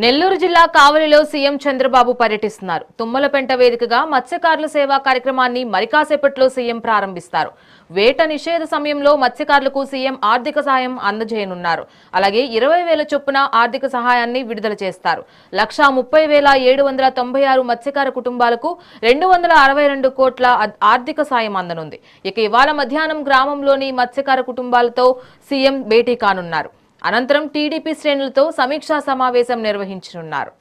నెల్లూరు జిల్లా కావలిలో సీఎం చంద్రబాబు పర్యటిస్తున్నారు. తుమ్మలపెంట వేదికగా మత్స్యకారుల సేవా కార్యక్రమాన్ని మరికాసేపట్లో సీఎం ప్రారంభిస్తారు. వేట నిషేధ సమయంలో మత్స్యకారులకు సీఎం ఆర్థిక సహాయం అందజేయనున్నారు. అలాగే 20,000 చొప్పున ఆర్థిక సహాయాన్ని విడుదల చేస్తారు. 1,30,796 మత్స్యకార కుటుంబాలకు 262 కోట్ల ఆర్థిక సాయం అందనుంది. ఇక ఇవాళ మధ్యాహ్నం గ్రామంలోని మత్స్యకార కుటుంబాలతో సీఎం భేటీ కానున్నారు. అనంతరం టీడీపీ శ్రేణులతో సమీక్షా సమావేశం నిర్వహించనున్నారు.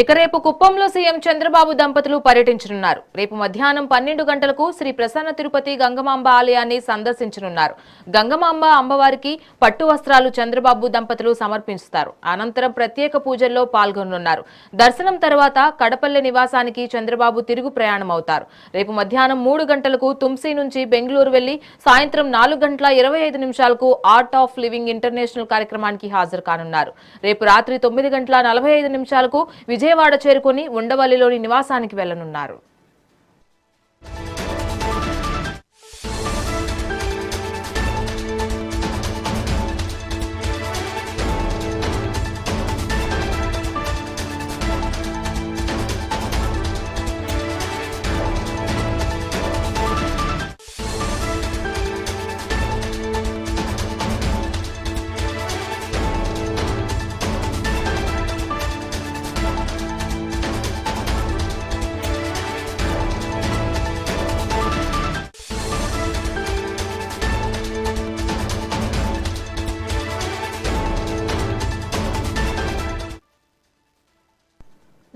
ఇక రేపు కుప్పంలో సీఎం చంద్రబాబు దంపతులు పర్యటించనున్నారు. రేపు మధ్యాహ్నం 12 గంటలకు శ్రీ ప్రసన్న తిరుపతి గంగమాంబ ఆలయాన్ని సందర్శించనున్నారు. గంగమాంబ అమ్మవారికి పట్టు వస్త్రాలు చంద్రబాబు దంపతులు సమర్పిస్తారు. అనంతరం ప్రత్యేక పూజల్లో పాల్గొనున్నారు. దర్శనం తర్వాత కడపల్లె నివాసానికి చంద్రబాబు తిరుగు ప్రయాణం అవుతారు. రేపు మధ్యాహ్నం 3 గంటలకు తుంసి నుంచి బెంగళూరు వెళ్లి సాయంత్రం 4:25 ఆర్ట్ ఆఫ్ లివింగ్ ఇంటర్నేషనల్ కార్యక్రమానికి హాజరు కానున్నారు. రేపు రాత్రి 9:45 విజయవాడ చేరుకుని ఉండవల్లిలోని నివాసానికి వెళ్లనున్నారు.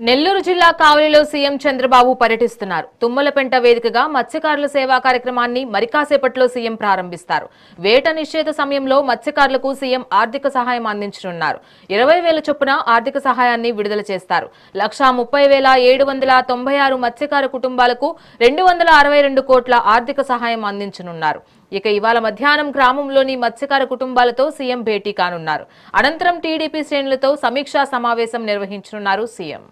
నెల్లూరు జిల్లా కావలిలో సీఎం చంద్రబాబు పర్యటిస్తున్నారు. తుమ్మలపెంట వేదికగా మత్స్యకారుల సేవా కార్యక్రమాన్ని మరికాసేపట్లో సీఎం ప్రారంభిస్తారు. వేట నిషేధ సమయంలో మత్స్యకారులకు సీఎం ఆర్థిక సహాయం అందించనున్నారు. 20,000 చొప్పున ఆర్థిక సహాయాన్ని విడుదల చేస్తారు. 1,30,796 మత్స్యకార కుటుంబాలకు 262 కోట్ల ఆర్థిక సహాయం అందించనున్నారు. ఇక ఇవాళ మధ్యాహ్నం గ్రామంలోని మత్స్యకార కుటుంబాలతో సీఎం భేటీ కానున్నారు. అనంతరం టీడీపీ శ్రేణులతో సమీక్షా సమావేశం నిర్వహించనున్నారు సీఎం.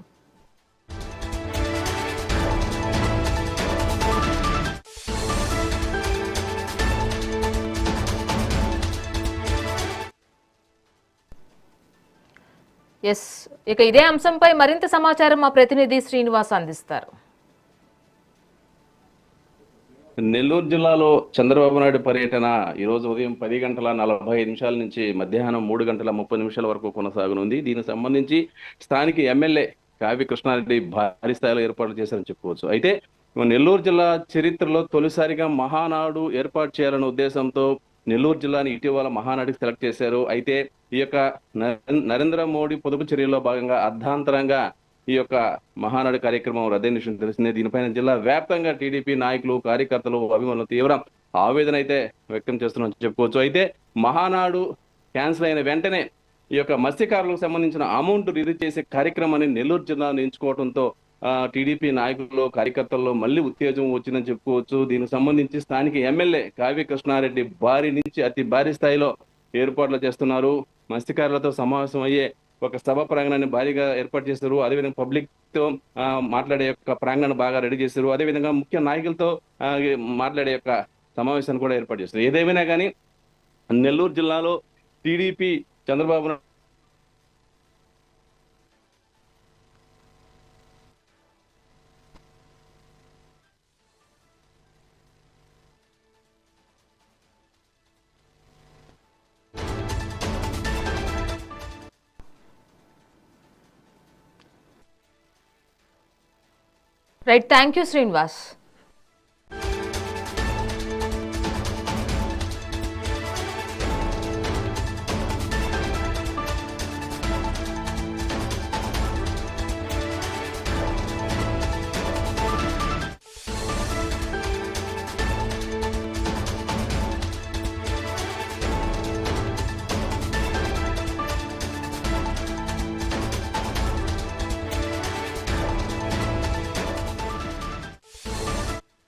ఇక ఇదే అంశంపై మరింత సమాచారం మా ప్రతినిధి శ్రీనివాస్ అందిస్తారు. నెల్లూరు జిల్లాలో చంద్రబాబు నాయుడు పర్యటన ఈరోజు ఉదయం 10:45 నుంచి మధ్యాహ్నం 3:30 వరకు కొనసాగనుంది. దీనికి సంబంధించి స్థానిక ఎమ్మెల్యే కావ్య కృష్ణారెడ్డి భారీ స్థాయిలో ఏర్పాట్లు చేశారని చెప్పుకోవచ్చు. అయితే నెల్లూరు జిల్లా చరిత్రలో తొలిసారిగా మహానాడు ఏర్పాటు చేయాలనే ఉద్దేశంతో నెల్లూరు జిల్లాని ఇటీవల మహానాడికి సెలెక్ట్ చేశారు. అయితే ఈ యొక్క నరేంద్ర మోడీ పొదుపు చర్యల్లో భాగంగా అర్ధాంతరంగా ఈ యొక్క మహానాడు కార్యక్రమం రద్దయిన విషయం తెలిసిందే. దీనిపైన జిల్లా వ్యాప్తంగా టీడీపీ నాయకులు, కార్యకర్తలు, అభిమానులు తీవ్ర ఆవేదన అయితే వ్యక్తం చేస్తున్నారని చెప్పుకోవచ్చు. అయితే మహానాడు క్యాన్సిల్ అయిన వెంటనే ఈ యొక్క మత్స్యకారులకు సంబంధించిన అమౌంట్ రిలీజ్ చేసే కార్యక్రమాన్ని నెల్లూరు జిల్లాను ఎంచుకోవడంతో టీడీపీ నాయకుల్లో, కార్యకర్తల్లో మళ్ళీ ఉత్తేజం వచ్చిందని చెప్పుకోవచ్చు. దీనికి సంబంధించి స్థానిక ఎమ్మెల్యే కావ్య కృష్ణారెడ్డి భారీ నుంచి అతి భారీ స్థాయిలో ఏర్పాట్లు చేస్తున్నారు. మత్స్యకారులతో సమావేశం అయ్యే ఒక సభ ప్రాంగణాన్ని భారీగా ఏర్పాటు చేశారు. అదేవిధంగా పబ్లిక్ తో మాట్లాడే యొక్క ప్రాంగణాన్ని బాగా రెడీ చేశారు. అదేవిధంగా ముఖ్య నాయకులతో మాట్లాడే యొక్క సమావేశాన్ని కూడా ఏర్పాటు చేశారు. ఏదేమైనా కానీ నెల్లూరు జిల్లాలో TDP Chandrababu right, thank you Srinivas.